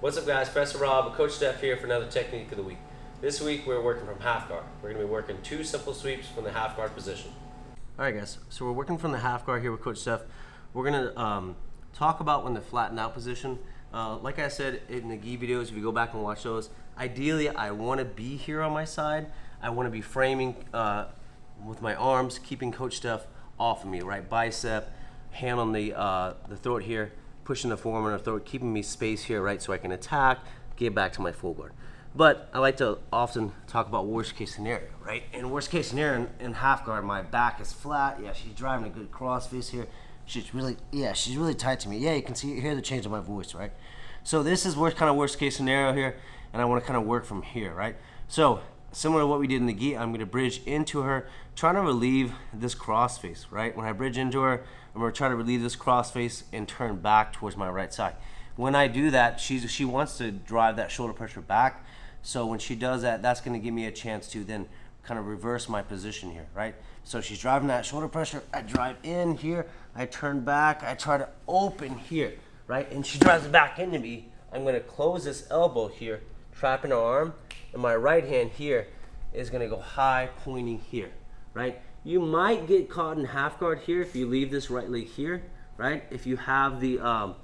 What's up guys, Professor Rob, Coach Steph here for another technique of the week. This week we're working from half guard. We're going to be working 2 simple sweeps from the half guard position. Alright guys, so we're working from the half guard here with Coach Steph. We're going to talk about when the flattened out position. Like I said in the gi videos, if you go back and watch those, ideally I want to be here on my side. I want to be framing with my arms, keeping Coach Steph off of me, right? Bicep, hand on the throat here, pushing the forearm on the throat, keeping me space here, right? So I can attack, get back to my full guard. But I like to often talk about worst case scenario, right? In worst case scenario, in half guard, my back is flat. Yeah, she's driving a good cross face here. She's really tight to me. Yeah, you can hear the change in my voice, right? So this is kind of worst case scenario here, and I want to kind of work from here, right? So similar to what we did in the gi, I'm going to bridge into her, trying to relieve this cross face, right? When I bridge into her, I'm going to try to relieve this cross face and turn back towards my right side. When I do that, she wants to drive that shoulder pressure back. So when she does that, that's going to give me a chance to then kind of reverse my position here, right? So she's driving that shoulder pressure. I drive in here. I turn back. I try to open here, right? And she drives back into me. I'm going to close this elbow here, trapping her arm. And my right hand here is going to go high, pointing here, right? You might get caught in half guard here if you leave this right leg here, right? If you have the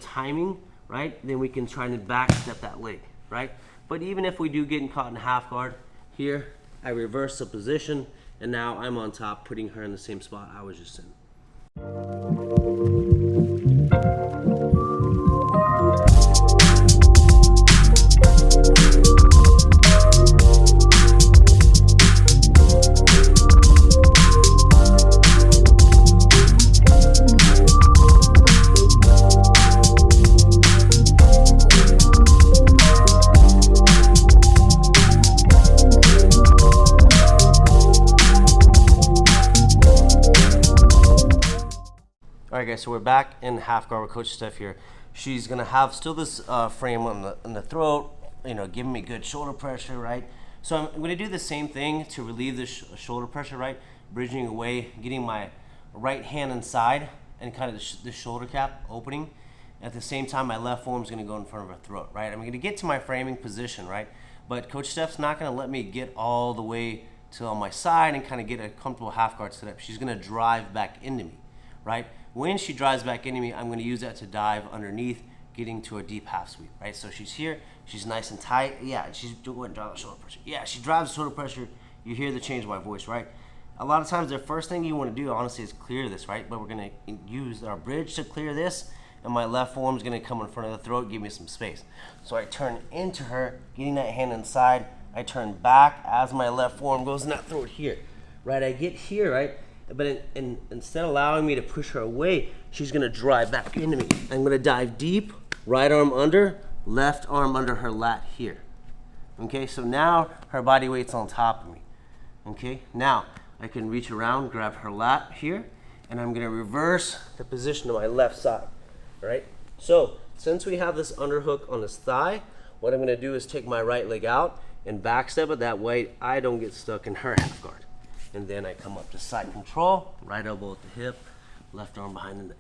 timing, right, then we can try to back step that leg, right? But even if we do get caught in half guard here, I reverse the position, and now I'm on top, putting her in the same spot I was just in. Alright guys, so we're back in half guard with Coach Steph here. She's gonna have still this frame on the throat, you know, giving me good shoulder pressure, right? So I'm gonna do the same thing to relieve the shoulder pressure, right? Bridging away, getting my right hand inside and kind of the shoulder cap opening. At the same time, my left forearm's gonna go in front of her throat, right? I'm gonna get to my framing position, right? But Coach Steph's not gonna let me get all the way to on my side and kind of get a comfortable half guard setup. She's gonna drive back into me, right? When she drives back into me, I'm going to use that to dive underneath, getting to a deep half sweep, right? So she's here, she's nice and tight. Yeah, she's doing drive shoulder pressure. Yeah, she drives shoulder pressure. You hear the change in my voice, right? A lot of times, the first thing you want to do, honestly, is clear this, right? But we're going to use our bridge to clear this, and my left forearm is going to come in front of the throat, give me some space. So I turn into her, getting that hand inside. I turn back as my left forearm goes in that throat here, right? I get here, right? But instead of allowing me to push her away, she's gonna drive back into me. I'm gonna dive deep, right arm under, left arm under her lat here. Okay, so now her body weight's on top of me. Okay, now I can reach around, grab her lat here, and I'm gonna reverse the position to my left side, all right? So since we have this underhook on this thigh, what I'm gonna do is take my right leg out and backstep it. That way I don't get stuck in her half guard. And then I come up to side control, right elbow at the hip, left arm behind the neck.